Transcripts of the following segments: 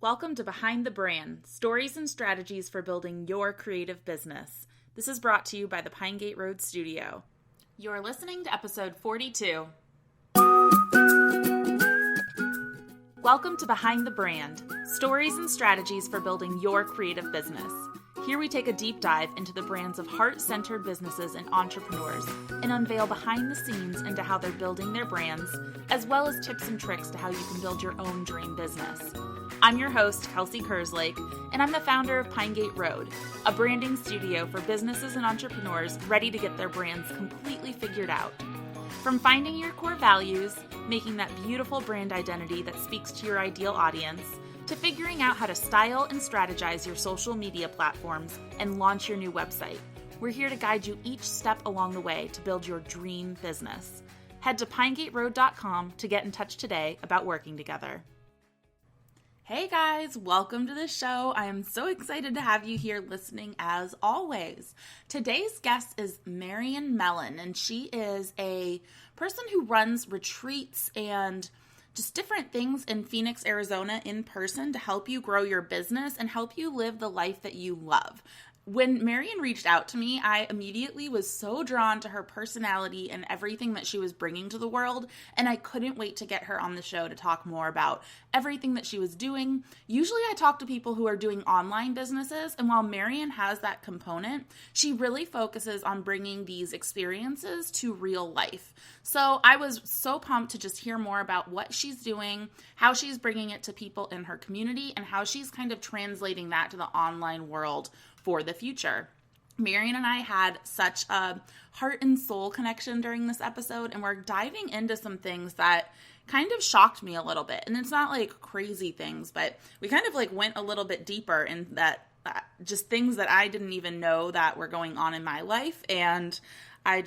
Welcome to Behind the Brand, stories and strategies for building your creative business. This is brought to you by the Pinegateroad Studio. You're listening to episode 42. Welcome to Behind the Brand, stories and strategies for building your creative business. Here we take a deep dive into the brands of heart-centered businesses and entrepreneurs and unveil behind the scenes into how they're building their brands, as well as tips and tricks to how you can build your own dream business. I'm your host, Kelsey Kerslake, and I'm the founder of Pinegateroad, a branding studio for businesses and entrepreneurs ready to get their brands completely figured out. From finding your core values, making that beautiful brand identity that speaks to your ideal audience, to figuring out how to style and strategize your social media platforms and launch your new website, we're here to guide you each step along the way to build your dream business. Head to pinegateroad.com to get in touch today about working together. Hey guys, welcome to the show. I am so excited to have you here listening as always. Today's guest is Marian Mellen, and she is a person who runs retreats and just different things in Phoenix, Arizona in person to help you grow your business and help you live the life that you love. When Marian reached out to me, I immediately was so drawn to her personality and everything that she was bringing to the world, and I couldn't wait to get her on the show to talk more about everything that she was doing. Usually I talk to people who are doing online businesses, and while Marian has that component, she really focuses on bringing these experiences to real life. So I was so pumped to just hear more about what she's doing, how she's bringing it to people in her community, and how she's kind of translating that to the online world for the future. Marian and I had such a heart and soul connection during this episode, and we're diving into some things that kind of shocked me a little bit. And it's not like crazy things, but we kind of like went a little bit deeper in that, just things that I didn't even know that were going on in my life. And I'm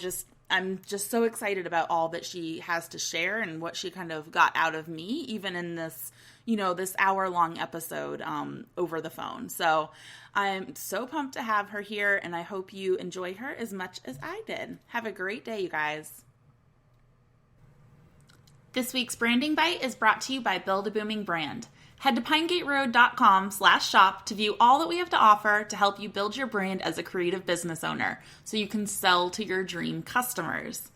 just so excited about all that she has to share and what she kind of got out of me, even in this, this hour-long episode over the phone. So I'm so pumped to have her here, and I hope you enjoy her as much as I did. Have a great day, you guys. This week's Branding Bite is brought to you by Build a Booming Brand. Head to pinegateroad.com/shop to view all that we have to offer to help you build your brand as a creative business owner so you can sell to your dream customers.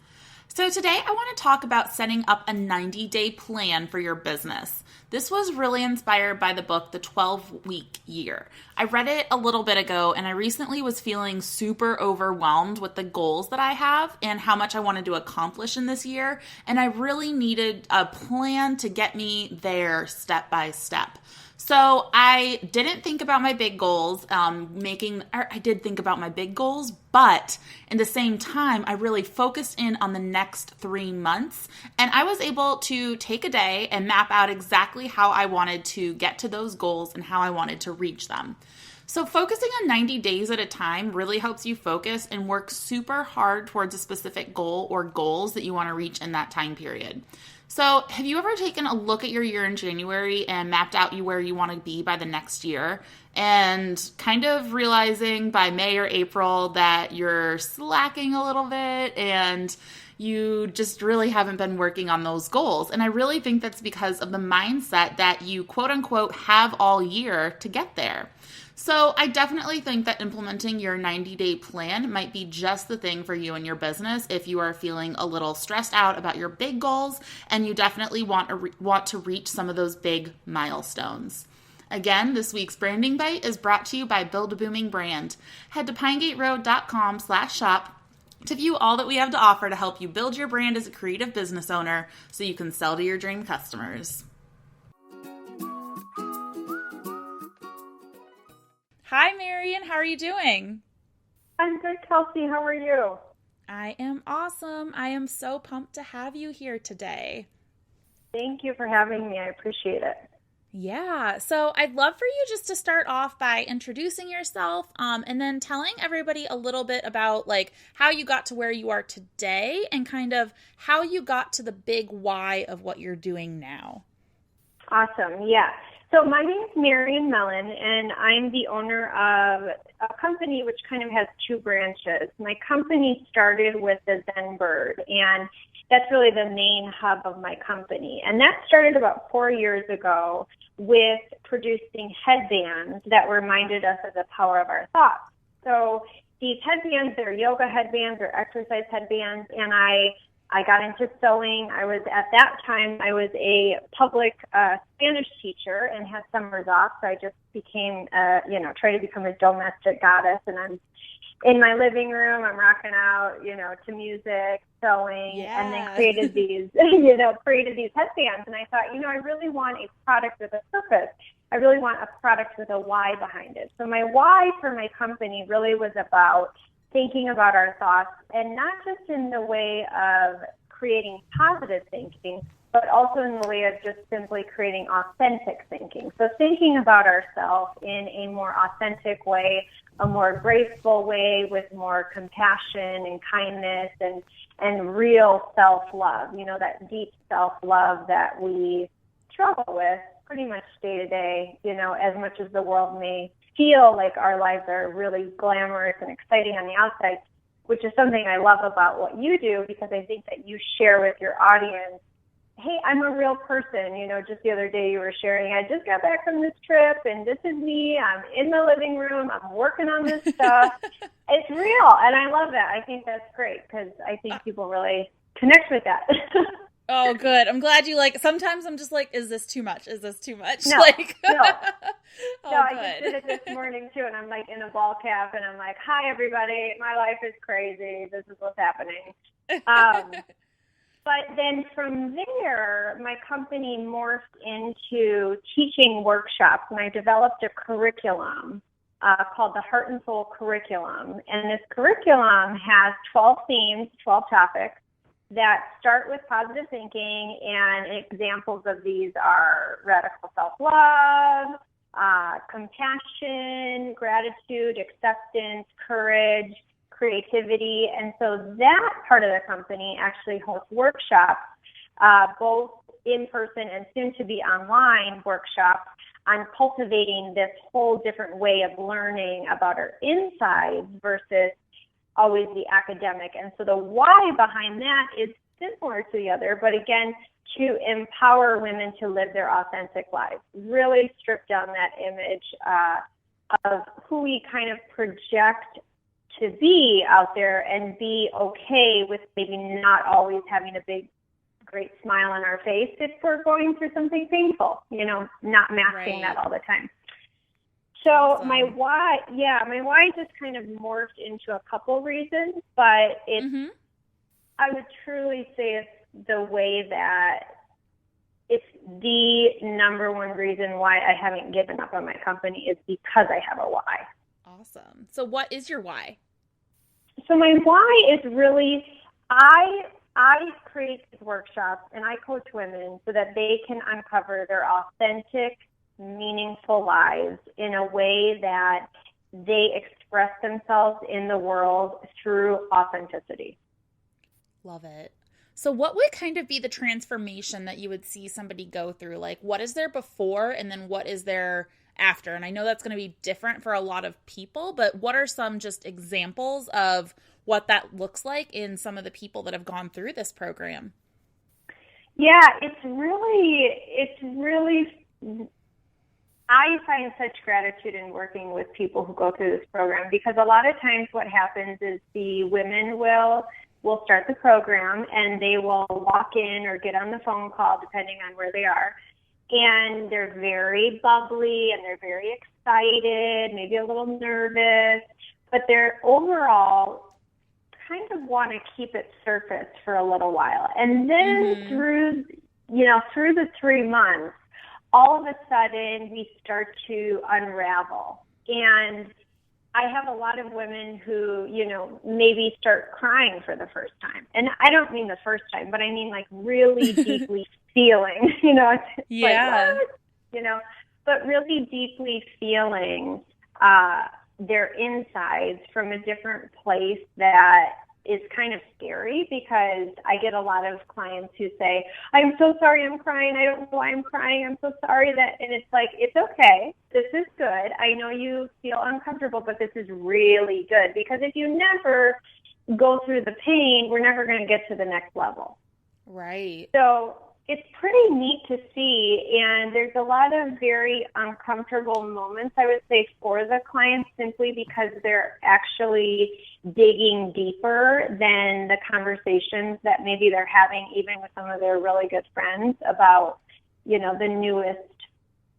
So today I want to talk about setting up a 90-day plan for your business. This was really inspired by the book, The 12-Week Year. I read it a little bit ago, and I recently was feeling super overwhelmed with the goals that I have and how much I wanted to accomplish in this year, and I really needed a plan to get me there step by step. So I didn't think about my big goals, I did think about my big goals, but in the same time, I really focused in on the next 3 months, and I was able to take a day and map out exactly how I wanted to get to those goals and how I wanted to reach them. So focusing on 90 days at a time really helps you focus and work super hard towards a specific goal or goals that you want to reach in that time period. So have you ever taken a look at your year in January and mapped out where you want to be by the next year and kind of realizing by May or April that you're slacking a little bit and you just really haven't been working on those goals? And I really think that's because of the mindset that you quote unquote have all year to get there. So I definitely think that implementing your 90-day plan might be just the thing for you and your business if you are feeling a little stressed out about your big goals and you definitely want to reach some of those big milestones. Again, this week's Branding Bite is brought to you by Build a Booming Brand. Head to pinegateroad.com/shop to view all that we have to offer to help you build your brand as a creative business owner so you can sell to your dream customers. Hi, Marian. How are you doing? I'm good, Kelsey. How are you? I am awesome. I am so pumped to have you here today. Thank you for having me. I appreciate it. Yeah. So I'd love for you just to start off by introducing yourself and then telling everybody a little bit about how you got to where you are today and kind of how you got to the big why of what you're doing now. Awesome. Yeah. So my name is Marian Mellen, and I'm the owner of a company which kind of has two branches. My company started with the Zen Bird, and that's really the main hub of my company. And that started about 4 years ago with producing headbands that reminded us of the power of our thoughts. So these headbands, they're yoga headbands or exercise headbands, and I got into sewing. At that time, I was a public Spanish teacher and had summers off, so I just became, tried to become a domestic goddess, and I'm in my living room, I'm rocking out, to music, sewing, and then created these, created these headbands. And I thought, I really want a product with a purpose. I really want a product with a why behind it. So my why for my company really was about thinking about our thoughts, and not just in the way of creating positive thinking, but also in the way of just simply creating authentic thinking. So thinking about ourselves in a more authentic way, a more graceful way, with more compassion and kindness and real self-love, that deep self-love that we struggle with pretty much day to day, as much as the world may feel like our lives are really glamorous and exciting on the outside, which is something I love about what you do, because I think that you share with your audience, hey, I'm a real person. Just the other day you were sharing, I just got back from this trip and this is me. I'm in the living room. I'm working on this stuff. It's real. And I love that. I think that's great, because I think people really connect with that. Oh, good. I'm glad you sometimes I'm just like, is this too much? Is this too much? No, no. Oh, no, I just did it this morning too, and I'm like in a ball cap, and I'm like, hi, everybody. My life is crazy. This is what's happening. But then from there, my company morphed into teaching workshops, and I developed a curriculum called the Heart and Soul Curriculum. And this curriculum has 12 themes, 12 topics that start with positive thinking, and examples of these are radical self-love, compassion, gratitude, acceptance, courage, creativity. And so that part of the company actually hosts workshops, both in person and soon to be online workshops, on cultivating this whole different way of learning about our insides versus always the academic. And so the why behind that is similar to the other, but again, to empower women to live their authentic lives, really strip down that image of who we kind of project to be out there, and be okay with maybe not always having a big, great smile on our face if we're going through something painful, not masking that all the time. So awesome. my why just kind of morphed into a couple reasons, but it's, I would truly say it's the way that it's the number one reason why I haven't given up on my company, is because I have a why. Awesome. So what is your why? So my why is really, I create these workshops and I coach women so that they can uncover their authentic, meaningful lives in a way that they express themselves in the world through authenticity. Love it. So what would kind of be the transformation that you would see somebody go through? Like, what is there before, and then what is there after? And I know that's going to be different for a lot of people, but what are some just examples of what that looks like in some of the people that have gone through this program? Yeah, it's really, I find such gratitude in working with people who go through this program, because a lot of times what happens is the women will start the program and they will walk in or get on the phone call, depending on where they are, and they're very bubbly and they're very excited, maybe a little nervous, but they're overall kind of want to keep it surface for a little while. And then through the 3 months, all of a sudden we start to unravel. And I have a lot of women who, maybe start crying for the first time. And I don't mean the first time, but I mean like really deeply feeling, yeah. But really deeply feeling their insides from a different place that is kind of scary, because I get a lot of clients who say, I'm so sorry I'm crying. I don't know why I'm crying. I'm so sorry that, and it's like, it's okay. This is good. I know you feel uncomfortable, but this is really good, because if you never go through the pain, we're never going to get to the next level. Right. So it's pretty neat to see, and there's a lot of very uncomfortable moments, I would say, for the clients, simply because they're actually digging deeper than the conversations that maybe they're having even with some of their really good friends about, the newest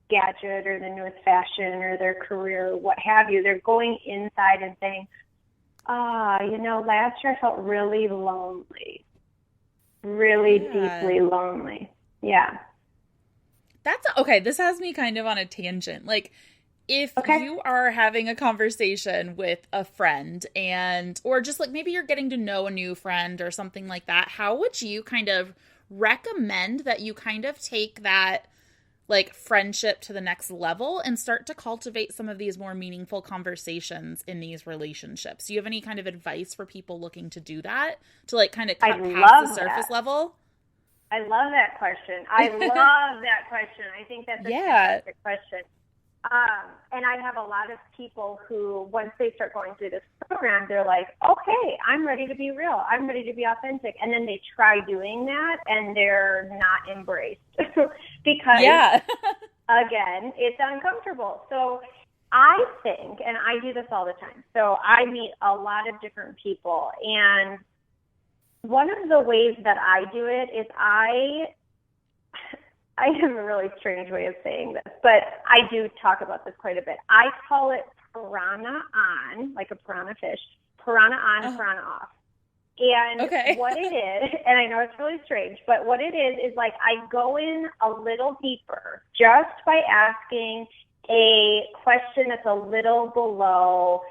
gadget or the newest fashion or their career, or what have you. They're going inside and saying, last year I felt really lonely. Really deeply lonely. Yeah. That's okay. This has me kind of on a tangent. Like, if you are having a conversation with a friend or just like maybe you're getting to know a new friend or something like that, how would you kind of recommend that you kind of take that like friendship to the next level and start to cultivate some of these more meaningful conversations in these relationships? Do you have any kind of advice for people looking to do that, to like kind of cut past the surface level? I love that question. I think that's a fantastic question. And I have a lot of people who, once they start going through this program, they're like, okay, I'm ready to be real. I'm ready to be authentic. And then they try doing that and they're not embraced because, again, it's uncomfortable. So I think, and I do this all the time, so I meet a lot of different people. And one of the ways that I do it is I have a really strange way of saying this, but I do talk about this quite a bit. I call it piranha on, like a piranha fish, piranha on, piranha off. And what it is, and I know it's really strange, but what it is like I go in a little deeper just by asking a question that's a little below,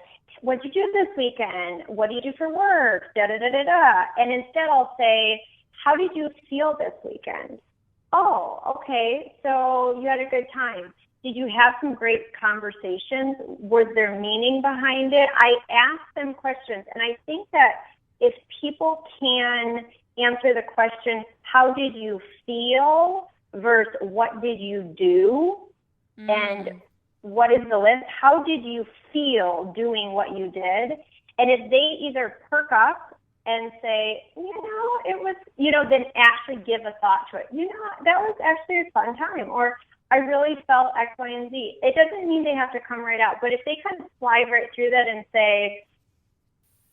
what did you do this weekend? What do you do for work? Da-da-da-da-da. And instead I'll say, how did you feel this weekend? Oh, okay, so you had a good time. Did you have some great conversations? Was there meaning behind it? I ask them questions, and I think that if people can answer the question, how did you feel versus what did you do? And what is the list? How did you feel doing what you did? And if they either perk up and say, it was, then actually give a thought to it. That was actually a fun time. Or I really felt X, Y, and Z. It doesn't mean they have to come right out. But if they kind of slide right through that and say,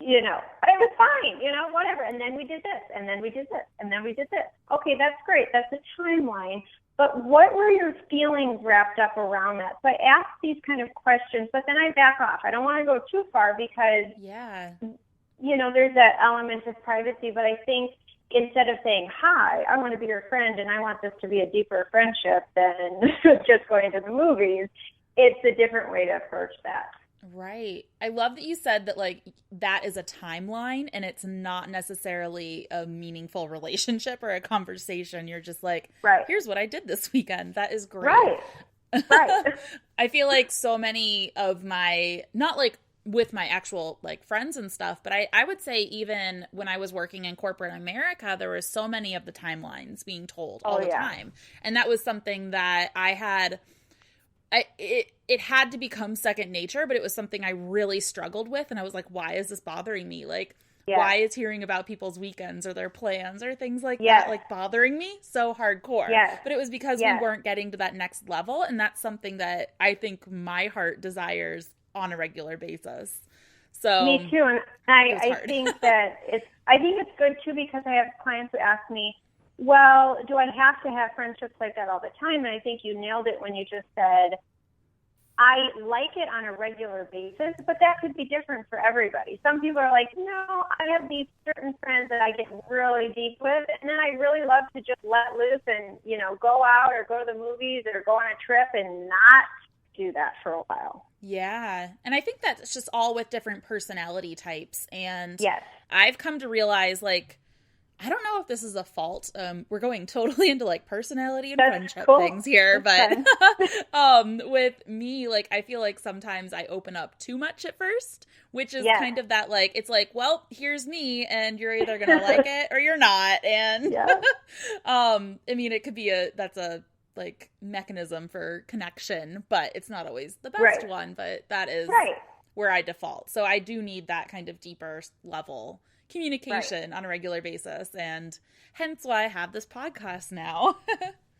it was fine, whatever. And then we did this, and then we did this, and then we did this. Okay, that's great. That's a timeline. But what were your feelings wrapped up around that? So I ask these kind of questions, but then I back off. I don't want to go too far because, there's that element of privacy. But I think instead of saying, hi, I want to be your friend and I want this to be a deeper friendship than just going to the movies, it's a different way to approach that. Right. I love that you said that, like, that is a timeline and it's not necessarily a meaningful relationship or a conversation. You're just like, here's what I did this weekend. That is great. Right. I feel like so many of my, not like with my actual like friends and stuff, but I would say even when I was working in corporate America, there were so many of the timelines being told all the time. And that was something that I had, it had to become second nature, but it was something I really struggled with. And I was like, why is this bothering me? Like, why is hearing about people's weekends or their plans or things like that, like, bothering me so hardcore? But it was because we weren't getting to that next level. And that's something that I think my heart desires on a regular basis. So me too. And I think that I think it's good too, because I have clients who ask me, well, do I have to have friendships like that all the time? And I think you nailed it when you just said, I like it on a regular basis, but that could be different for everybody. Some people are like, no, I have these certain friends that I get really deep with, and then I really love to just let loose and, go out or go to the movies or go on a trip and not do that for a while. Yeah. And I think that's just all with different personality types. And I've come to realize, like, I don't know if this is a fault. We're going totally into like personality and friendship things here, but with me, like, I feel like sometimes I open up too much at first, which is kind of that, like, it's like, well, here's me and you're either going to like it or you're not. And I mean, it could be that's a like mechanism for connection, but it's not always the best one, but that is where I default. So I do need that kind of deeper level communication on a regular basis. And hence why I have this podcast now.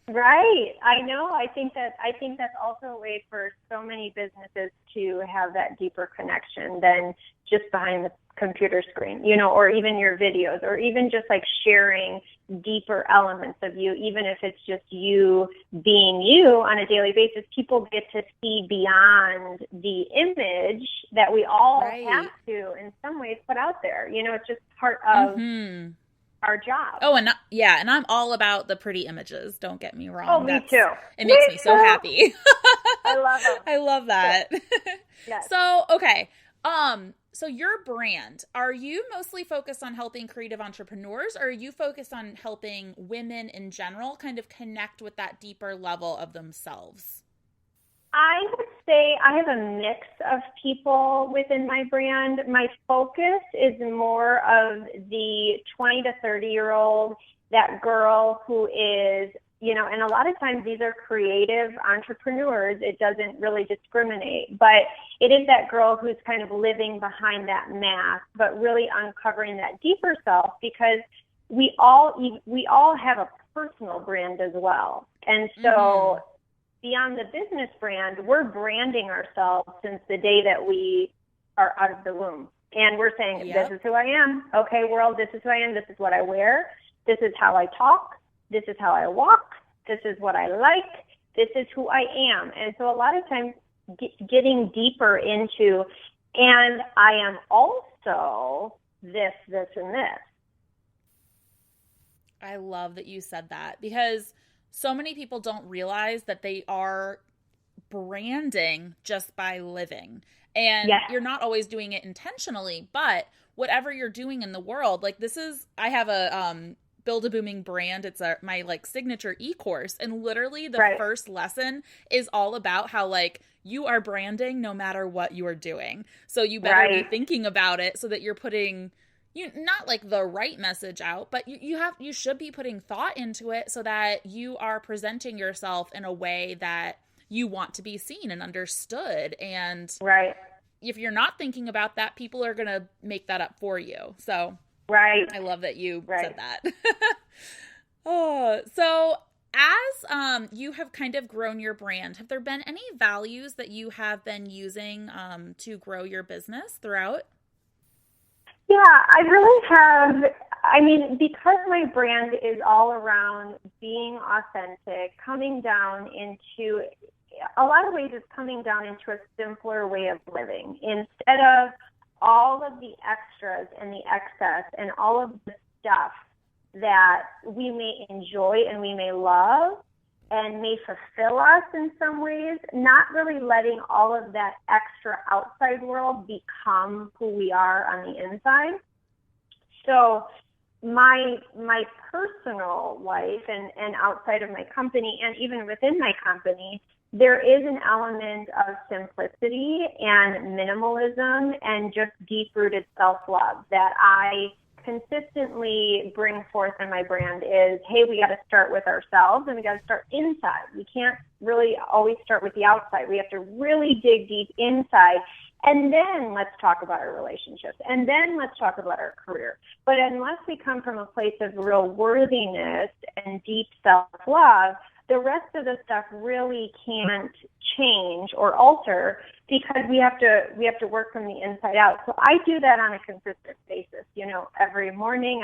Right. I know. I think that's also a way for so many businesses to have that deeper connection than just behind the computer screen, or even your videos, or even just like sharing deeper elements of you, even if it's just you being you on a daily basis. People get to see beyond the image that we all have to, in some ways, put out there. It's just part of our job. Oh, and and I'm all about the pretty images. Don't get me wrong. Oh, me too. It makes me so happy. I love them. I love that. Yes. So, okay. So your brand, are you mostly focused on helping creative entrepreneurs, or are you focused on helping women in general kind of connect with that deeper level of themselves? I would say I have a mix of people within my brand. My focus is more of the 20 to 30-year-old, that girl who is, and a lot of times these are creative entrepreneurs. It doesn't really discriminate, but it is that girl who's kind of living behind that mask, but really uncovering that deeper self, because we all have a personal brand as well. And so beyond the business brand, we're branding ourselves since the day that we are out of the womb. And we're saying, This is who I am. Okay, world, this is who I am. This is what I wear. This is how I talk. This is how I walk. This is what I like. This is who I am. And so a lot of times getting deeper into, and I am also this, this, and this. I love that you said that, because so many people don't realize that they are branding just by living. And you're not always doing it intentionally, but whatever you're doing in the world, like I have a Build a Booming Brand. It's my like signature e-course. And literally the first lesson is all about how like you are branding no matter what you are doing. So you better be thinking about it so that you're putting not like the right message out, but you should be putting thought into it so that you are presenting yourself in a way that you want to be seen and understood. And if you're not thinking about that, people are going to make that up for you. So I love that you said that. So as you have kind of grown your brand, have there been any values that you have been using to grow your business throughout? Yeah, I really have. I mean, because my brand is all around being authentic, coming down into, a lot of ways it's coming down into a simpler way of living. Instead of all of the extras and the excess and all of the stuff that we may enjoy and we may love and may fulfill us in some ways, not really letting all of that extra outside world become who we are on the inside. So my personal life and outside of my company and even within my company, there is an element of simplicity and minimalism and just deep-rooted self-love that I consistently bring forth in my brand is, hey, we got to start with ourselves and we got to start inside. We can't really always start with the outside. We have to really dig deep inside, and then let's talk about our relationships, and then let's talk about our career. But unless we come from a place of real worthiness and deep self-love, the rest of the stuff really can't change or alter, because we have to work from the inside out. So I do that on a consistent basis. Every morning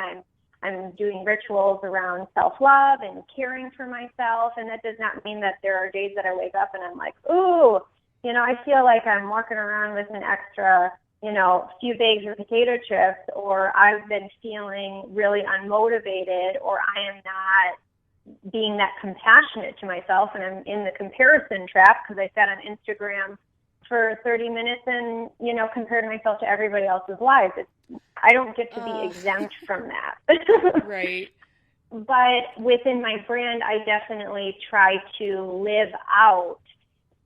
I'm doing rituals around self-love and caring for myself, and that does not mean that there are days that I wake up and I'm like, ooh, I feel like I'm walking around with an extra, few bags of potato chips, or I've been feeling really unmotivated, or I am not being that compassionate to myself, and I'm in the comparison trap because I sat on Instagram for 30 minutes and, compared myself to everybody else's lives. I don't get to be exempt from that. Right. But within my brand, I definitely try to live out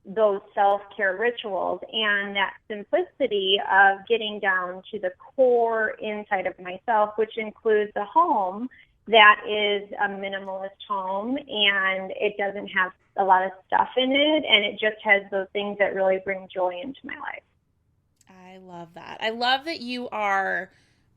those self-care rituals and that simplicity of getting down to the core inside of myself, which includes a home that is a minimalist home, and it doesn't have a lot of stuff in it, and it just has those things that really bring joy into my life. I love that. I love that you are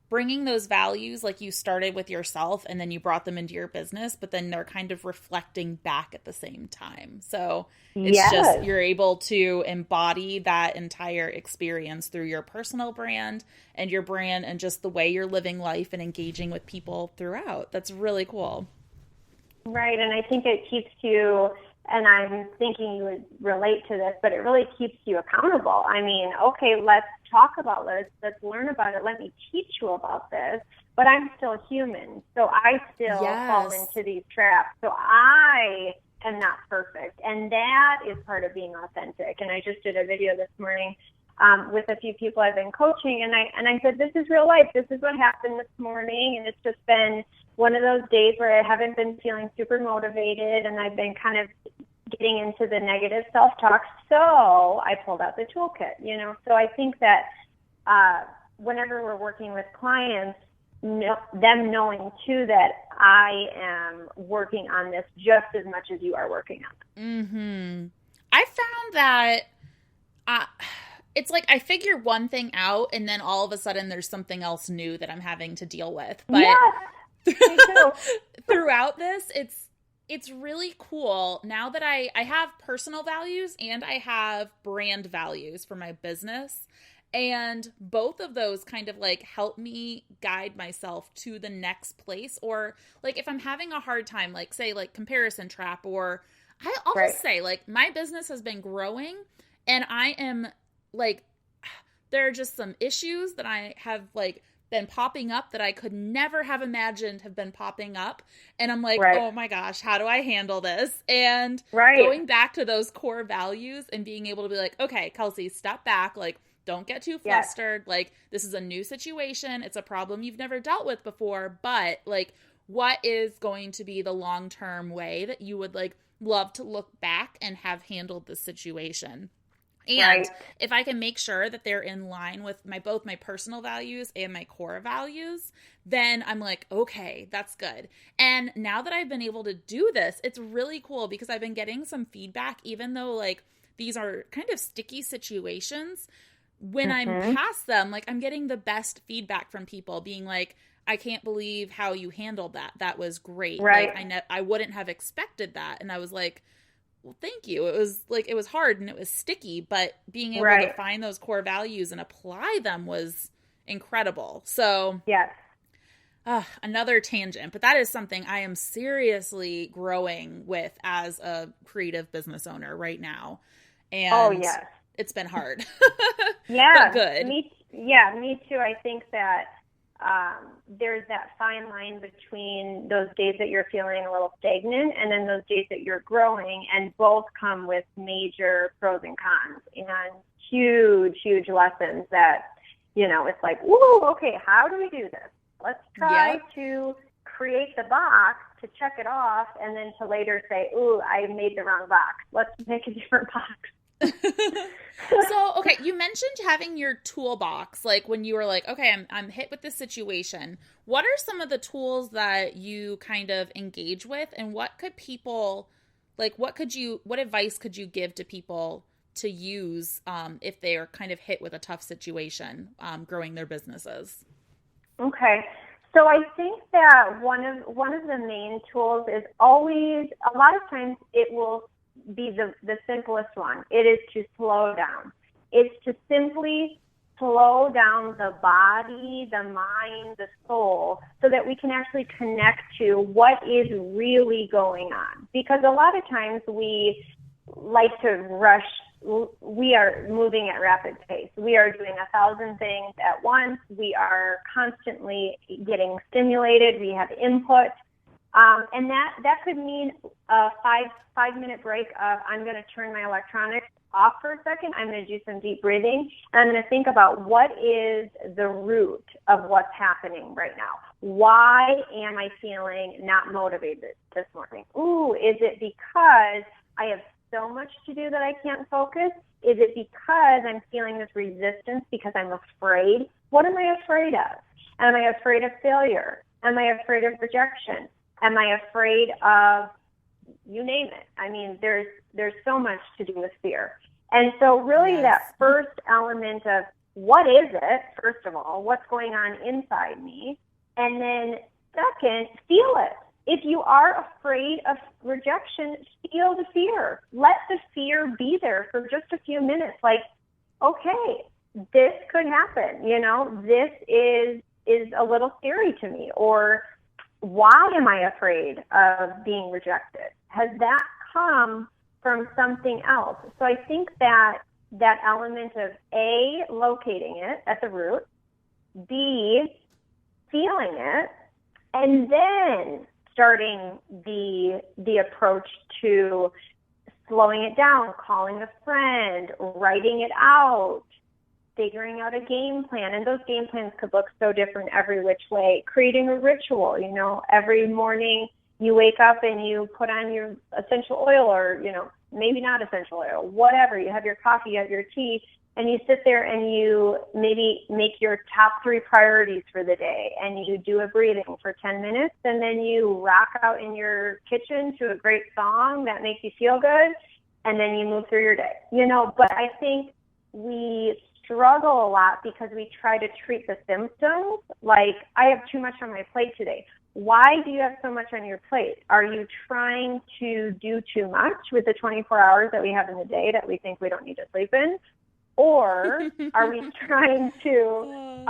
bringing those values, like you started with yourself and then you brought them into your business, but then they're kind of reflecting back at the same time. So it's just, you're able to embody that entire experience through your personal brand and your brand and just the way you're living life and engaging with people throughout. That's really cool. Right. And I think it keeps you, and I'm thinking you would relate to this, but it really keeps you accountable. I mean, okay, let's talk about this. Let's learn about it. Let me teach you about this. But I'm still human. So I still fall into these traps. So I am not perfect. And that is part of being authentic. And I just did a video this morning with a few people I've been coaching. And I said, this is real life. This is what happened this morning. And it's just been one of those days where I haven't been feeling super motivated. And I've been kind of getting into the negative self-talk. So I pulled out the toolkit, you know. So I think that whenever we're working with clients, them knowing too that I am working on this just as much as you are working on it. Mm-hmm. I found that it's like I figure one thing out and then all of a sudden there's something else new that I'm having to deal with. But throughout this, it's really cool now that I have personal values and I have brand values for my business. And both of those kind of like help me guide myself to the next place. Or like if I'm having a hard time, like say like comparison trap, or I'll just say like my business has been growing and I am like, there are just some issues that I have like been popping up that I could never have imagined have been popping up. And I'm like, oh my gosh, how do I handle this? And going back to those core values and being able to be like, okay, Kelsey, step back. Like, don't get too flustered. Like, this is a new situation. It's a problem you've never dealt with before, but like, what is going to be the long-term way that you would like love to look back and have handled the situation? And if I can make sure that they're in line with both my personal values and my core values, then I'm like, okay, that's good. And now that I've been able to do this, it's really cool because I've been getting some feedback, even though like these are kind of sticky situations. When I'm past them, like I'm getting the best feedback from people being like, I can't believe how you handled that. That was great. Like I wouldn't have expected that. And I was like, well, thank you. It was hard and it was sticky, but being able to find those core values and apply them was incredible. So another tangent, but that is something I am seriously growing with as a creative business owner right now. And it's been hard. But good. Me too. I think that there's that fine line between those days that you're feeling a little stagnant and then those days that you're growing, and both come with major pros and cons and huge lessons that, you know, it's like, whoa, okay, how do we do this? Let's try to create the box to check it off and then to later say, ooh, I made the wrong box. Let's make a different box. So, okay, you mentioned having your toolbox, like when you were like, okay, I'm hit with this situation. What are some of the tools that you kind of engage with, and what could people, like, what advice could you give to people to use if they are kind of hit with a tough situation growing their businesses? Okay. So I think that one of the main tools is always, a lot of times it will be the simplest one. It is to slow down. It's to simply slow down the body, the mind, the soul, so that we can actually connect to what is really going on. Because a lot of times we like to rush. We are moving at rapid pace. We are doing 1,000 things at once. We are constantly getting stimulated. We have input. And that could mean a five-minute break of, I'm going to turn my electronics off for a second. I'm going to do some deep breathing. And I'm going to think about what is the root of what's happening right now. Why am I feeling not motivated this morning? Ooh, is it because I have so much to do that I can't focus? Is it because I'm feeling this resistance because I'm afraid? What am I afraid of? Am I afraid of failure? Am I afraid of rejection? Am I afraid of, you name it? I mean, there's so much to do with fear. And so really that first element of what is it, first of all, what's going on inside me? And then second, feel it. If you are afraid of rejection, feel the fear. Let the fear be there for just a few minutes. Like, okay, this could happen. You know, this is a little scary to me. Or why am I afraid of being rejected? Has that come from something else? So I think that element of A, locating it at the root, B, feeling it, and then starting the approach to slowing it down, calling a friend, writing it out, figuring out a game plan. And those game plans could look so different every which way. Creating a ritual, you know, every morning you wake up and you put on your essential oil, or, you know, maybe not essential oil, whatever. You have your coffee, you have your tea, and you sit there and you maybe make your top 3 priorities for the day, and you do a breathing for 10 minutes, and then you rock out in your kitchen to a great song that makes you feel good, and then you move through your day. You know, but I think we struggle a lot because we try to treat the symptoms like, I have too much on my plate today. Why do you have so much on your plate? Are you trying to do too much with the 24 hours that we have in the day that we think we don't need to sleep in? Or are we trying to,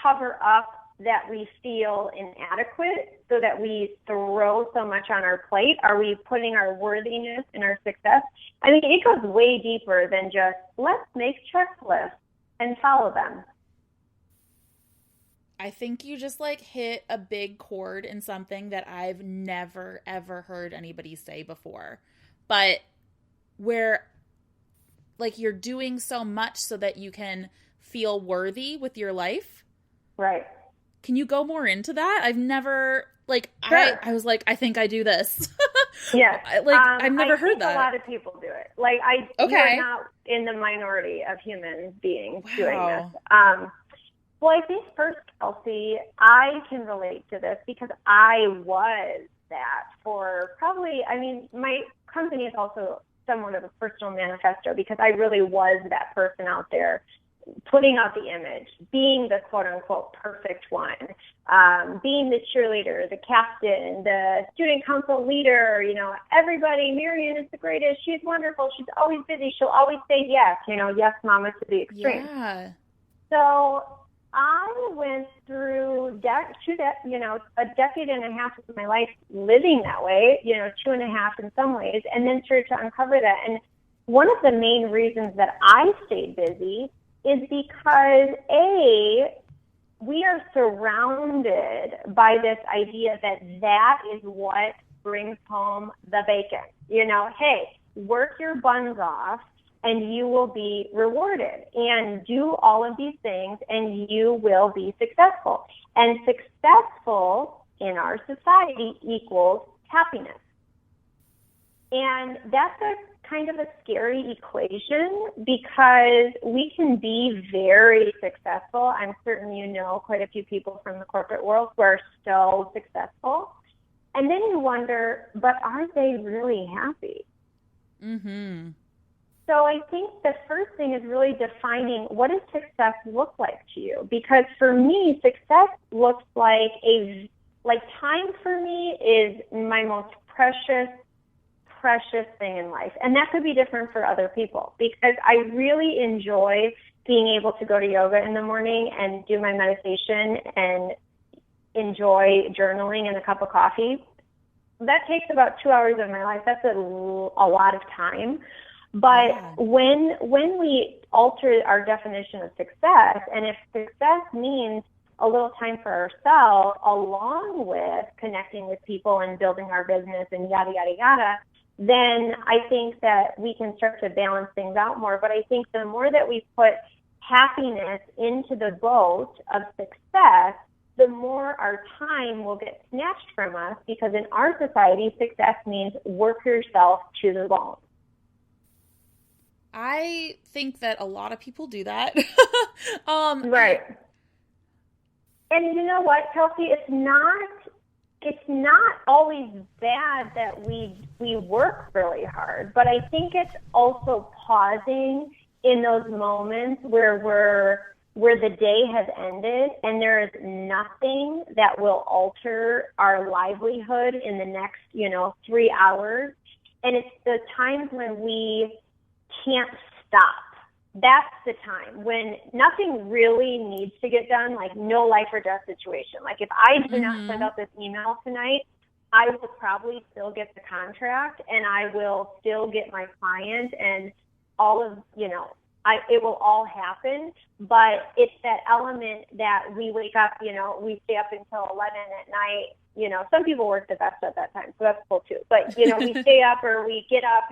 cover up that we feel inadequate so that we throw so much on our plate? Are we putting our worthiness and our success? I mean, it goes way deeper than just, let's make checklists and follow them. I think you just like hit a big chord in something that I've never, ever heard anybody say before. But where like you're doing so much so that you can feel worthy with your life. Right. Can you go more into that? I've never, like, sure. I was like, I think I do this. Yes. I've never heard that. A lot of people do it. Like, you're not in the minority of human beings doing this. Well, I think first, Kelsey, I can relate to this because I was that for probably, I mean, my company is also somewhat of a personal manifesto because I really was that person out there putting out the image, being the quote-unquote perfect one, being the cheerleader, the captain, the student council leader, you know, everybody, Marian is the greatest, she's wonderful, she's always busy, she'll always say yes, you know, yes mama to the extreme. Yeah. So I went through a decade and a half of my life living that way, 2.5 in some ways, and then started to uncover that. And one of the main reasons that I stayed busy is because, A, we are surrounded by this idea that is what brings home the bacon. You know, hey, work your buns off and you will be rewarded, and do all of these things and you will be successful. And successful in our society equals happiness. And that's a kind of a scary equation because we can be very successful. I'm certain you know quite a few people from the corporate world who are so successful. And then you wonder, but are they really happy? Mm-hmm. So I think the first thing is really defining what does success look like to you? Because for me, success looks like time for me is my most precious thing in life. And that could be different for other people because I really enjoy being able to go to yoga in the morning and do my meditation and enjoy journaling and a cup of coffee. That takes about 2 hours of my life. That's a lot of time. But when we alter our definition of success, and if success means a little time for ourselves along with connecting with people and building our business and yada, yada, yada, then I think that we can start to balance things out more. But I think the more that we put happiness into the boat of success, the more our time will get snatched from us because in our society, success means work yourself to the bone. I think that a lot of people do that. Right. And you know what, Kelsey? It's not always bad that we work really hard, but I think it's also pausing in those moments where the day has ended and there is nothing that will alter our livelihood in the next, 3 hours. And it's the times when we can't stop. That's the time when nothing really needs to get done, like no life or death situation. Like if I do not send out this email tonight, I will probably still get the contract and I will still get my client and all of, it will all happen. But it's that element that we wake up, we stay up until 11 at night. Some people work the best at that time, so that's cool too. But, we stay up or we get up,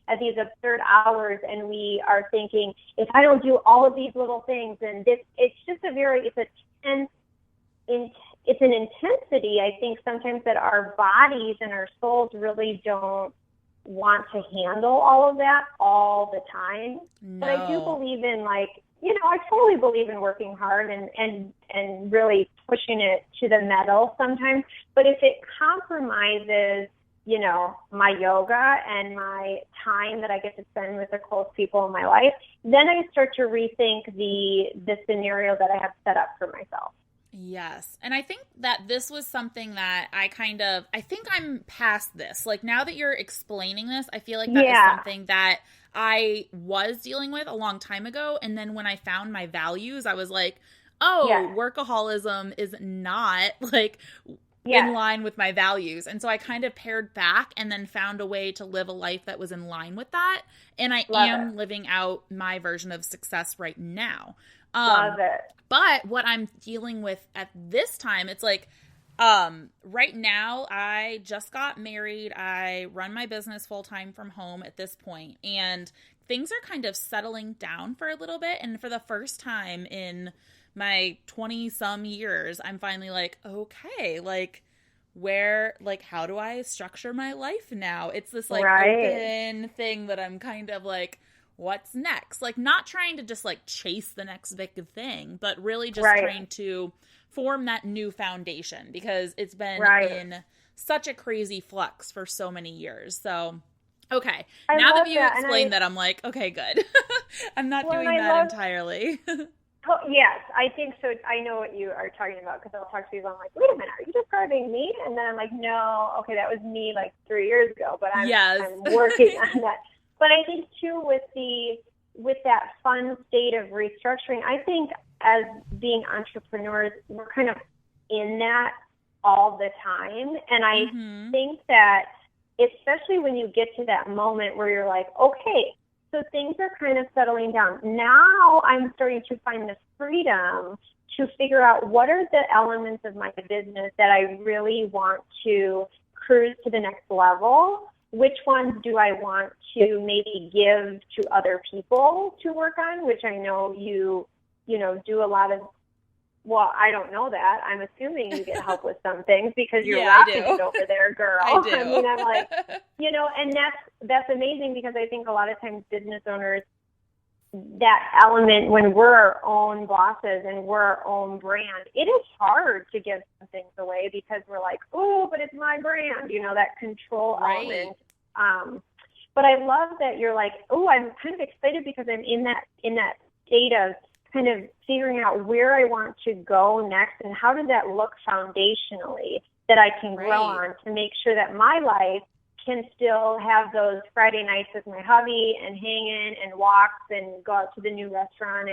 at these absurd hours and we are thinking, if I don't do all of these little things, and it's an intensity, I think, sometimes that our bodies and our souls really don't want to handle all of that all the time. No. But I do believe in I totally believe in working hard and really pushing it to the metal sometimes. But if it compromises, my yoga and my time that I get to spend with the close people in my life, then I start to rethink the scenario that I have set up for myself. Yes. And I think that this was something that I think I'm past this. Like now that you're explaining this, I feel like that is something that I was dealing with a long time ago. And then when I found my values, I was like, workaholism is not in line with my values. And so I kind of pared back and then found a way to live a life that was in line with that. And I am living out my version of success right now. Love it. But what I'm dealing with at this time, it's like, right now I just got married. I run my business full time from home at this point, and things are kind of settling down for a little bit. And for the first time in my 20 some years, I'm finally like, okay, how do I structure my life now? It's this open thing that I'm kind of like, what's next? Not trying to just chase the next big thing, but really just trying to form that new foundation because it's been in such a crazy flux for so many years. So, okay. Now that you explained that, I'm like, okay, good. I'm not doing that entirely. Oh, yes, I think so. I know what you are talking about because I'll talk to people. I'm like, wait a minute, are you describing me? And then I'm like, no, okay, that was me 3 years ago, but I'm working on that. But I think too with that fun state of restructuring, I think as being entrepreneurs, we're kind of in that all the time. And I think that especially when you get to that moment where you're like, okay, so things are kind of settling down. Now I'm starting to find the freedom to figure out what are the elements of my business that I really want to cruise to the next level. Which ones do I want to maybe give to other people to work on, which I know you do a lot of. Well, I don't know that. I'm assuming you get help with some things because you're laughing it over there, girl. I do. I mean, I'm like, and that's amazing because I think a lot of times business owners, that element when we're our own bosses and we're our own brand, it is hard to give some things away because we're like, oh, but it's my brand, that control element. But I love that you're like, oh, I'm kind of excited because I'm in that state of kind of figuring out where I want to go next and how does that look foundationally that I can grow on to make sure that my life can still have those Friday nights with my hubby and hang in and walks and go out to the new restaurant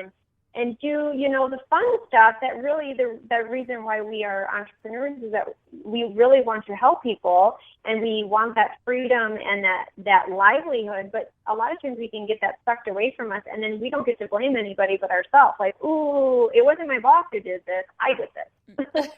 and do, the fun stuff that really the reason why we are entrepreneurs is that we really want to help people and we want that freedom and that livelihood. But a lot of times we can get that sucked away from us and then we don't get to blame anybody but ourselves. Like, ooh, it wasn't my boss who did this. I did this.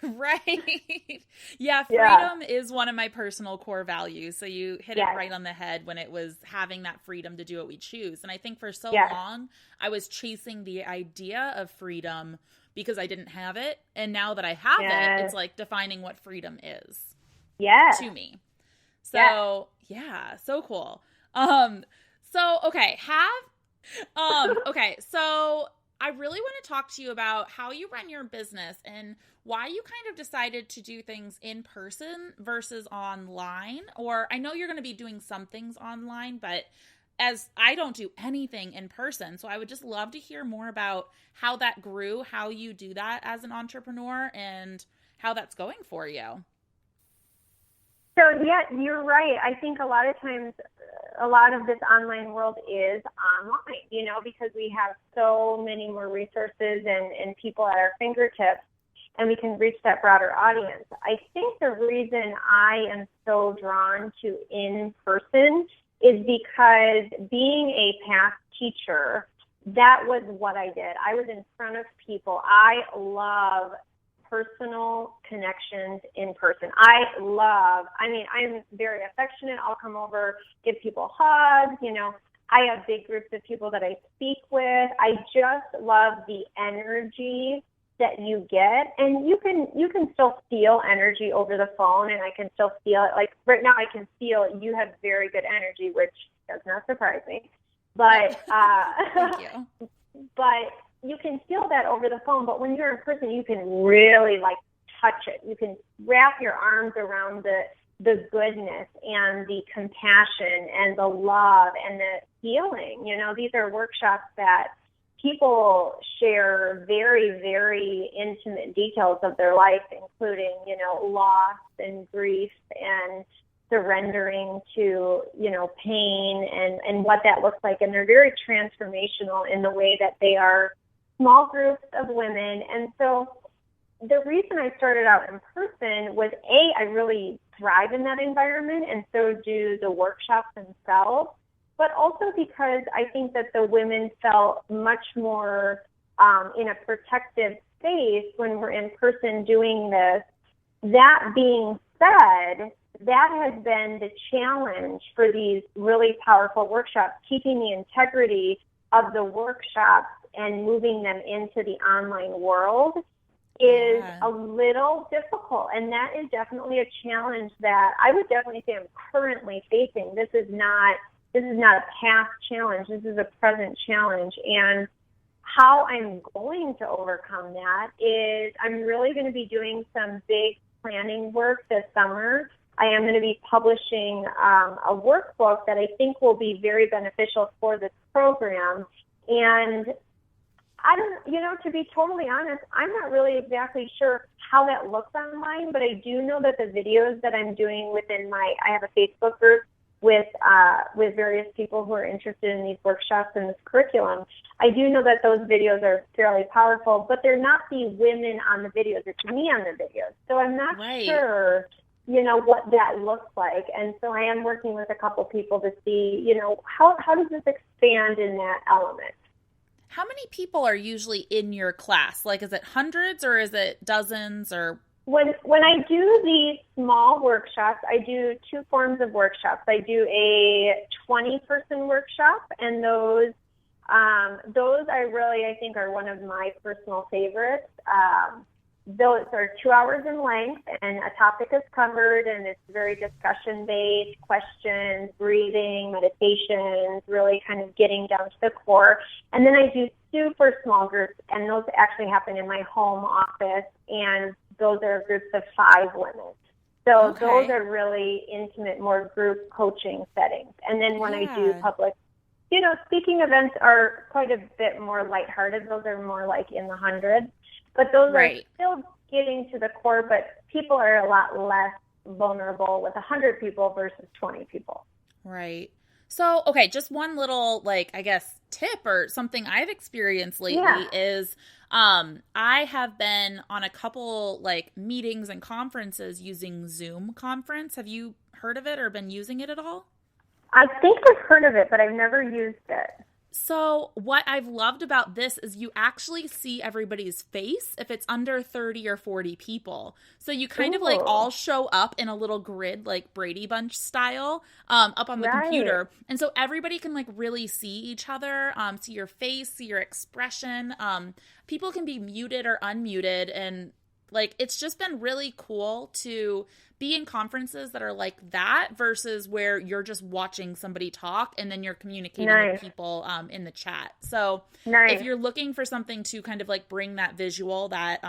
Right. Yeah. Freedom is one of my personal core values. So you hit it right on the head when it was having that freedom to do what we choose. And I think for so long I was chasing the idea of freedom because I didn't have it. And now that I have it, it's like defining what freedom is to me. So so cool. So I really want to talk to you about how you run your business and why you kind of decided to do things in person versus online. Or I know you're going to be doing some things online, but as I don't do anything in person. So I would just love to hear more about how that grew, how you do that as an entrepreneur, and how that's going for you. So yeah, you're right. I think a lot of times, a lot of this online world is online, because we have so many more resources and people at our fingertips, and we can reach that broader audience. I think the reason I am so drawn to in-person is because being a past teacher, that was what I did. I was in front of people. I love personal connections in person. I'm very affectionate. I'll come over, give people hugs. I have big groups of people that I speak with. I just love the energy that you get, and you can still feel energy over the phone, and I can still feel it. Like right now, I can feel you have very good energy, which does not surprise me. But thank you. But you can feel that over the phone. But when you're in person, you can really touch it. You can wrap your arms around the goodness and the compassion and the love and the healing. These are workshops that people share very, very intimate details of their life, including, loss and grief and surrendering to, pain and what that looks like. And they're very transformational in the way that they are small groups of women. And so the reason I started out in person was, I really thrive in that environment, and so do the workshops themselves, but also because I think that the women felt much more in a protective space when we're in person doing this. That being said, that has been the challenge for these really powerful workshops, keeping the integrity of the workshops and moving them into the online world is a little difficult. And that is definitely a challenge that I would definitely say I'm currently facing. This is not a past challenge. This is a present challenge. And how I'm going to overcome that is I'm really going to be doing some big planning work this summer. I am going to be publishing a workbook that I think will be very beneficial for this program. And I don't, to be totally honest, I'm not really exactly sure how that looks online, but I do know that the videos that I'm doing I have a Facebook group with various people who are interested in these workshops and this curriculum. I do know that those videos are fairly powerful, but they're not the women on the videos. It's me on the videos. So I'm not sure, what that looks like. And so I am working with a couple people to see, how does this expand in that element? How many people are usually in your class? Like, is it hundreds or is it dozens or? When I do these small workshops, I do two forms of workshops. I do a 20-person workshop, and those I think are one of my personal favorites. Those are 2 hours in length, and a topic is covered, and it's very discussion-based, questions, breathing, meditations, really kind of getting down to the core. And then I do super small groups, and those actually happen in my home office, and those are groups of 5 women. So those are really intimate, more group coaching settings. And then when I do public, speaking events are quite a bit more lighthearted. Those are more like in the hundreds. But those are still getting to the core, but people are a lot less vulnerable with 100 people versus 20 people. Right. So, okay, just one little, tip or something I've experienced lately is I have been on a couple, meetings and conferences using Zoom conference. Have you heard of it or been using it at all? I think I've heard of it, but I've never used it. So what I've loved about this is you actually see everybody's face if it's under 30 or 40 people. So you kind of all show up in a little grid, like Brady Bunch style, up on the computer. And so everybody can really see each other, see your face, see your expression. People can be muted or unmuted, and it's just been really cool to be in conferences that are like that versus where you're just watching somebody talk and then you're communicating with people in the chat. So if you're looking for something to kind of bring that visual, that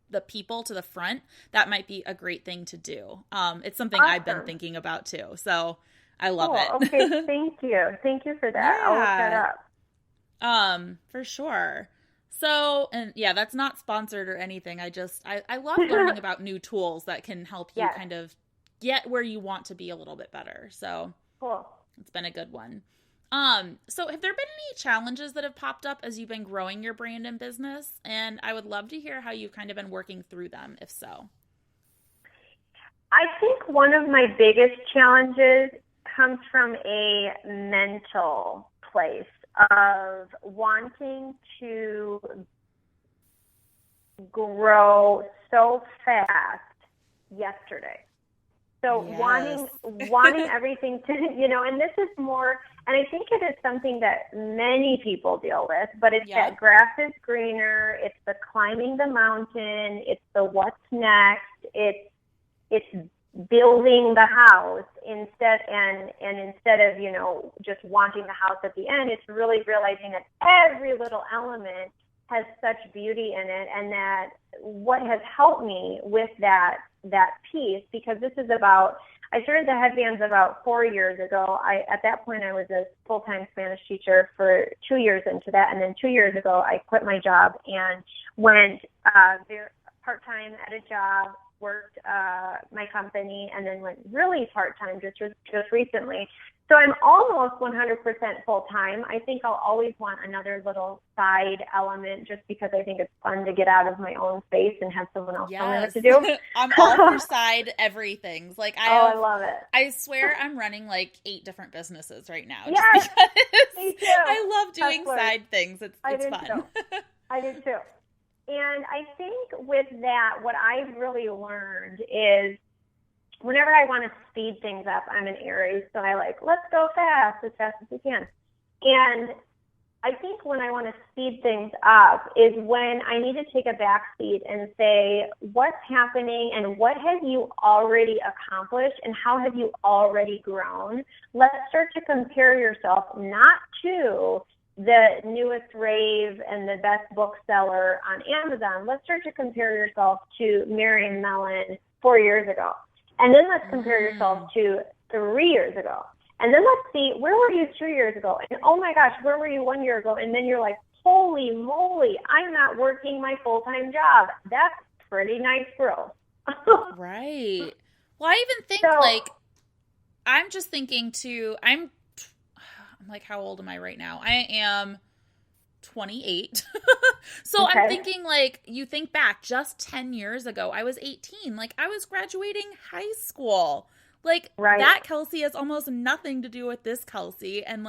the people to the front, that might be a great thing to do. It's something I've been thinking about too. So I love Cool. it. Okay, thank you. Thank you for that. I'll look that Yeah. up. For sure. So, and yeah, that's not sponsored or anything. I love learning about new tools that can help you Yes. kind of get where you want to be a little bit better. So Cool. it's been a good one. So have there been any challenges that have popped up as you've been growing your brand and business? And I would love to hear how you've kind of been working through them, if so. I think one of my biggest challenges comes from a mental place of wanting to grow so fast yesterday. So Yes. wanting everything to, and this is more, and I think it is something that many people deal with, but it's Yeah. that grass is greener, it's the climbing the mountain, it's the what's next, it's building the house instead of just wanting the house at the end. It's really realizing that every little element has such beauty in it, and that what has helped me with that piece, because I started the headbands about 4 years ago. At that point I was a full-time Spanish teacher for 2 years into that, and then 2 years ago I quit my job and went part-time at a job, worked my company, and then went really part-time just recently. So I'm almost 100% full-time. I think I'll always want another little side element just because I think it's fun to get out of my own space and have someone else tell me what to do. I'm all for side everything's. Like I love it. I swear I'm running like 8 different businesses right now. Yes, Just because me too. I love doing side things. It's fun. I do too. And I think with that, what I've really learned is whenever I want to speed things up, I'm an Aries, so let's go fast as we can. And I think when I want to speed things up is when I need to take a back seat and say, what's happening and what have you already accomplished and how have you already grown? Let's start to compare yourself not to the newest rave and the best bookseller on Amazon. Let's start to compare yourself to Marian Mellen 4 years ago. And then let's compare yourself to 3 years ago. And then let's see, where were you 2 years ago? And oh my gosh, where were you 1 year ago? And then you're like, holy moly, I'm not working my full-time job. That's pretty nice growth. Right. Well, I even think I'm just thinking too, I'm like, how old am I right now? I am 28. So okay. I'm thinking you think back just 10 years ago, I was 18. I was graduating high school. Right. That Kelsey has almost nothing to do with this Kelsey. And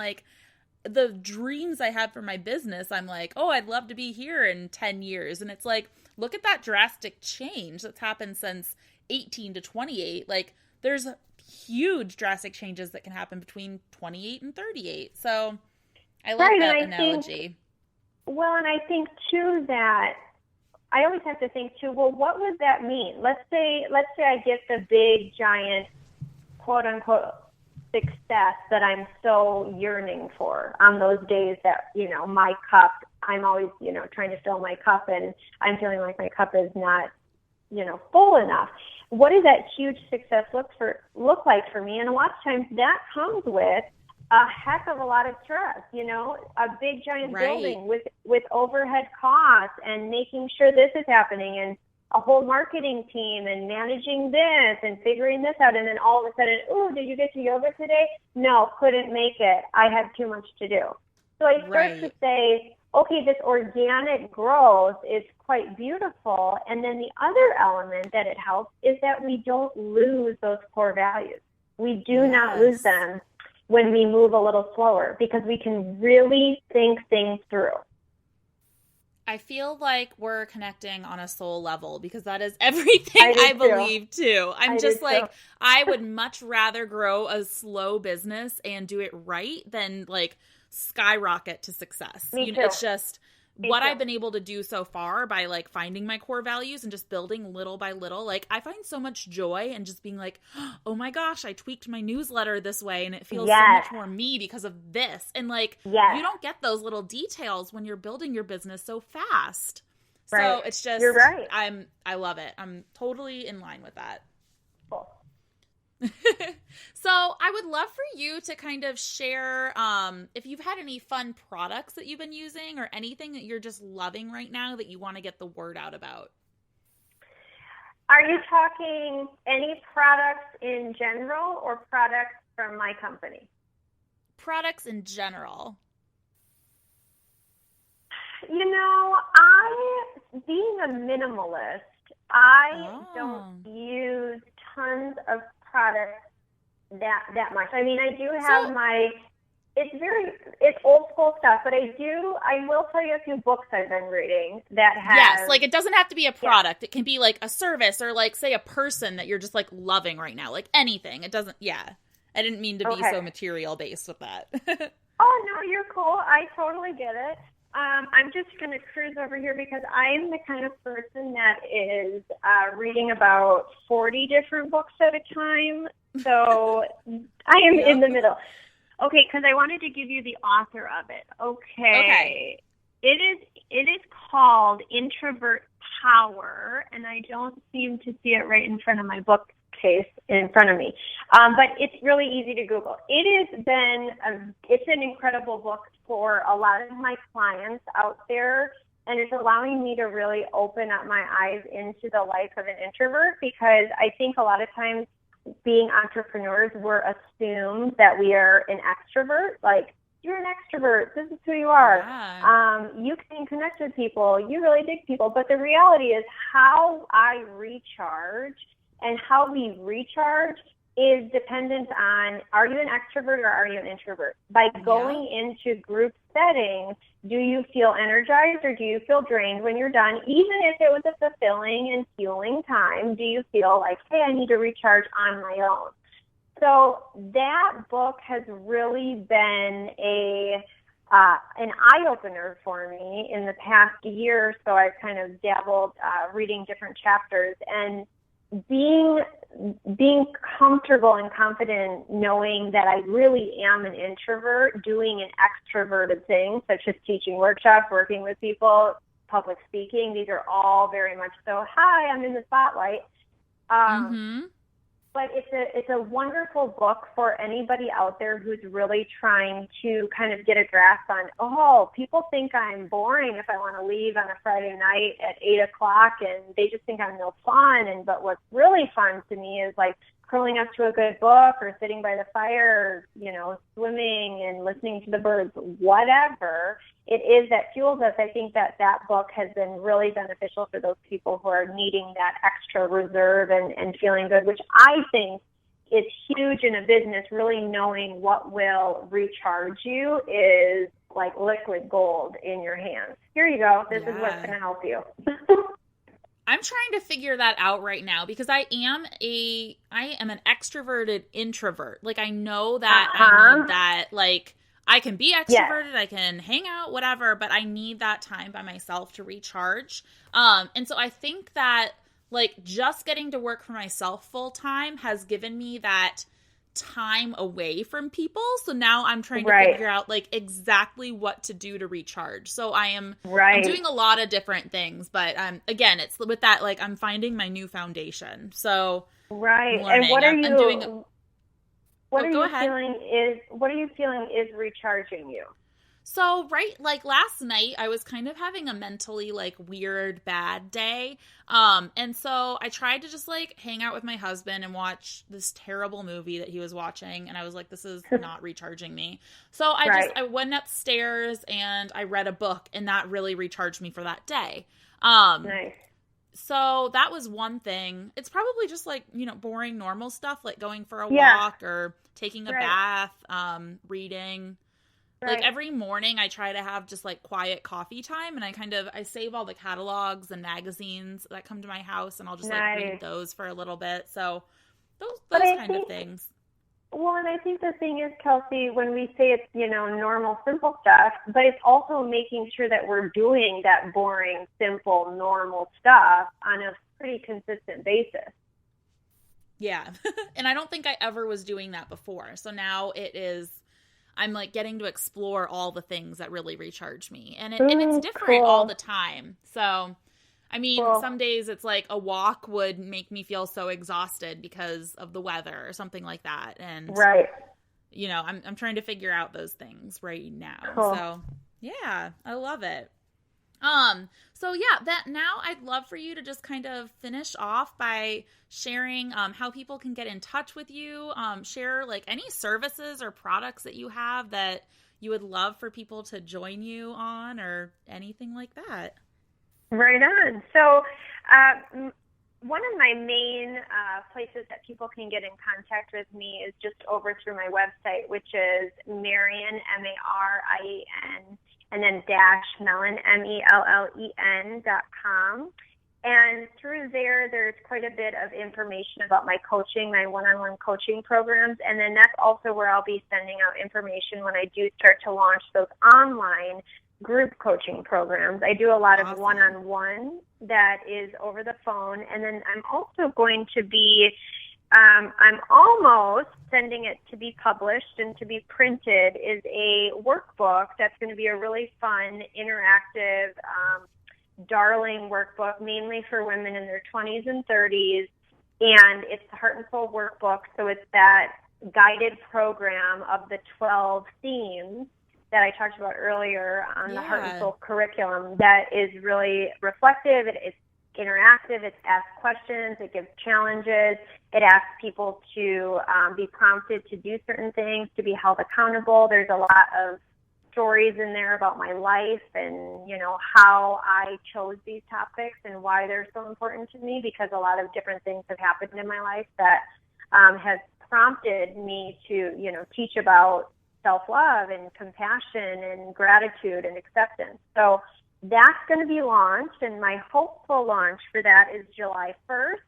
the dreams I had for my business, I'm like, oh, I'd love to be here in 10 years. And it's look at that drastic change that's happened since 18 to 28. There's huge drastic changes that can happen between 28 and 38. So I like that analogy. And I think too that I always have to think too, well, what would that mean? Let's say I get the big giant quote unquote success that I'm so yearning for on those days that, my cup, I'm always, trying to fill my cup and I'm feeling like my cup is not, full enough. What does that huge success look like for me? And a lot of times that comes with a heck of a lot of stress, a big giant building with overhead costs and making sure this is happening and a whole marketing team and managing this and figuring this out. And then all of a sudden, oh, did you get to yoga today? No, couldn't make it. I had too much to do. So I start to say, okay, this organic growth is quite beautiful. And then the other element that it helps is that we don't lose those core values. We do not lose them when we move a little slower because we can really think things through. I feel like we're connecting on a soul level because that is everything I believe too. I'm just I would much rather grow a slow business and do it right than skyrocket to success. Me too. It's just what I've been able to do so far by finding my core values and just building little by little. I find so much joy in just being oh my gosh, I tweaked my newsletter this way and it feels so much more me because of this. And you don't get those little details when you're building your business so fast. Right. So it's just, you're right. I love it. I'm totally in line with that. Cool. So I would love for you to kind of share if you've had any fun products that you've been using or anything that you're just loving right now that you want to get the word out about. Are you talking any products in general or products from my company? Products in general. Being a minimalist, I don't use tons of products that much. I mean, I do have it's old school stuff, but I will tell you a few books I've been reading that have. Yes, like it doesn't have to be a product. It can be like a service or like, say, a person that you're just like loving right now, like anything. It doesn't, I didn't mean to be so material based with that. Oh, no, you're cool. I totally get it. I'm just going to cruise over here because I'm the kind of person that is reading about 40 different books at a time. So I am in the middle. Okay, because I wanted to give you the author of it. Okay. It is called Introvert Power, and I don't seem to see it right in front of my bookcase in front of me. But it's really easy to Google. It's an incredible book for a lot of my clients out there, and it's allowing me to really open up my eyes into the life of an introvert, because I think a lot of times being entrepreneurs, we're assumed that we are an extrovert. Like, you're an extrovert. This is who you are. Yeah. You can connect with people. You really dig people. But the reality is how I recharge and how we recharge is dependent on, are you an extrovert or are you an introvert? By going into group settings, do you feel energized or do you feel drained when you're done? Even if it was a fulfilling and fueling time, do you feel like, hey, I need to recharge on my own? So that book has really been an eye-opener for me in the past year. So I've kind of dabbled reading different chapters, and being comfortable and confident knowing that I really am an introvert doing an extroverted thing, such as teaching workshops, working with people, public speaking. These are all very much so, hi, I'm in the spotlight. But it's a wonderful book for anybody out there who's really trying to kind of get a grasp on, people think I'm boring if I want to leave on a Friday night at 8 o'clock, and they just think I'm no fun. But what's really fun to me is like curling up to a good book or sitting by the fire, or, swimming and listening to the birds, whatever it is that fuels us. I think that book has been really beneficial for those people who are needing that extra reserve and feeling good, which I think is huge in a business. Really knowing what will recharge you is like liquid gold in your hands. Here you go. This is what's going to help you. I'm trying to figure that out right now because I am an extroverted introvert. Like, I know that I need that, like, I can be extroverted, I can hang out, whatever, but I need that time by myself to recharge. And so I think that, like, just getting to work for myself full time has given me that time away from people. So now I'm trying to figure out, like, exactly what to do to recharge. So I'm doing a lot of different things, but again, it's with that, like, I'm finding my new foundation. So and what are you What are you feeling is recharging you? So, like last night, I was kind of having a mentally, like, weird, bad day. And so I tried to just, like, hang out with my husband and watch this terrible movie that he was watching. And I was like, this is not recharging me. So I went upstairs and I read a book, and that really recharged me for that day. Nice. So that was one thing. It's probably just, like, boring, normal stuff, like going for a walk or taking a bath, reading. Like, every morning I try to have just, like, quiet coffee time, and I save all the catalogs and magazines that come to my house, and I'll just, like, read those for a little bit. So those kind of things. Well, and I think the thing is, Kelsey, when we say it's, normal, simple stuff, but it's also making sure that we're doing that boring, simple, normal stuff on a pretty consistent basis. Yeah. And I don't think I ever was doing that before. So now I'm, like, getting to explore all the things that really recharge me. And it's different all the time. So I mean, Cool. some days it's like a walk would make me feel so exhausted because of the weather or something like that. And, Right. I'm trying to figure out those things right now. Cool. So yeah, I love it. So yeah, that now I'd love for you to just kind of finish off by sharing, how people can get in touch with you, share like any services or products that you have that you would love for people to join you on or anything like that. Right on. So, one of my main places that people can get in contact with me is just over through my website, which is Marian, Marian, and then -Mellen, MELLEN.com. And through there, there's quite a bit of information about my coaching, my one-on-one coaching programs. And then that's also where I'll be sending out information when I do start to launch those online group coaching programs. I do a lot of one-on-one that is over the phone. And then I'm also going to be, I'm almost sending it to be published and to be printed, is a workbook that's going to be a really fun, interactive, darling workbook, mainly for women in their 20s and 30s. And it's the Heart and Soul workbook. So it's that guided program of the 12 themes that I talked about earlier on the Heart and Soul curriculum that is really reflective. It's interactive. It asks questions. It gives challenges. It asks people to be prompted to do certain things, to be held accountable. There's a lot of stories in there about my life and, how I chose these topics and why they're so important to me, because a lot of different things have happened in my life that has prompted me to, teach about self-love and compassion and gratitude and acceptance. So that's going to be launched, and my hopeful launch for that is July 1st.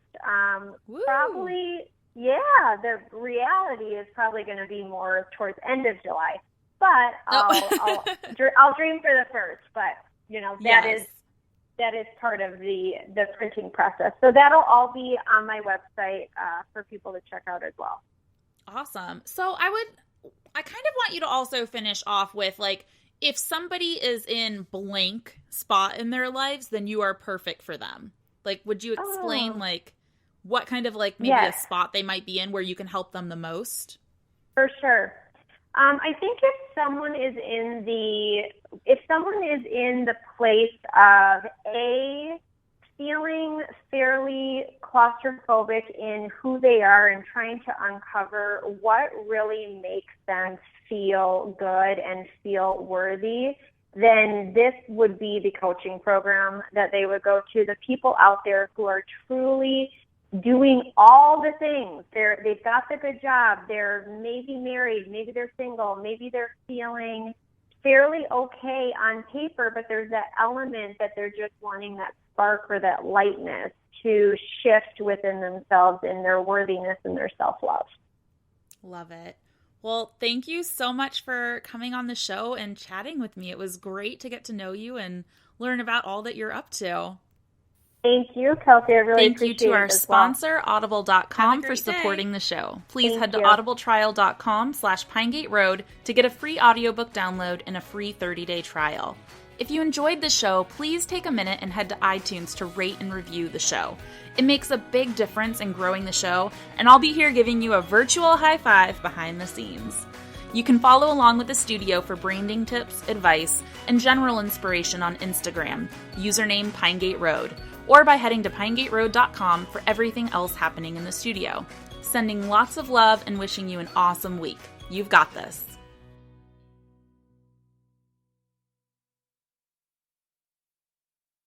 Probably, the reality is probably going to be more towards end of July. But I'll dream for the first. But that is part of the printing process. So that'll all be on my website for people to check out as well. Awesome. So I kind of want you to also finish off with, like, if somebody is in blank spot in their lives, then you are perfect for them. Like, would you explain like what kind of like maybe a spot they might be in where you can help them the most? For sure. I think if someone is in the place of feeling fairly claustrophobic in who they are and trying to uncover what really makes them feel good and feel worthy, then this would be the coaching program that they would go to. The people out there who are truly doing all the things. They've got the good job. They're maybe married. Maybe they're single. Maybe they're feeling fairly okay on paper, but there's that element that they're just wanting that spark or that lightness to shift within themselves in their worthiness and their self-love. Love it. Well, thank you so much for coming on the show and chatting with me. It was great to get to know you and learn about all that you're up to. Thank you, Kelsey. I really appreciate it. Thank you to our sponsor, Audible.com, for supporting the show. Please head to audibletrial.com/pinegateroad to get a free audiobook download and a free 30-day trial. If you enjoyed the show, please take a minute and head to iTunes to rate and review the show. It makes a big difference in growing the show, and I'll be here giving you a virtual high five behind the scenes. You can follow along with the studio for branding tips, advice, and general inspiration on Instagram, username pinegateroad, or by heading to pinegateroad.com for everything else happening in the studio. Sending lots of love and wishing you an awesome week. You've got this.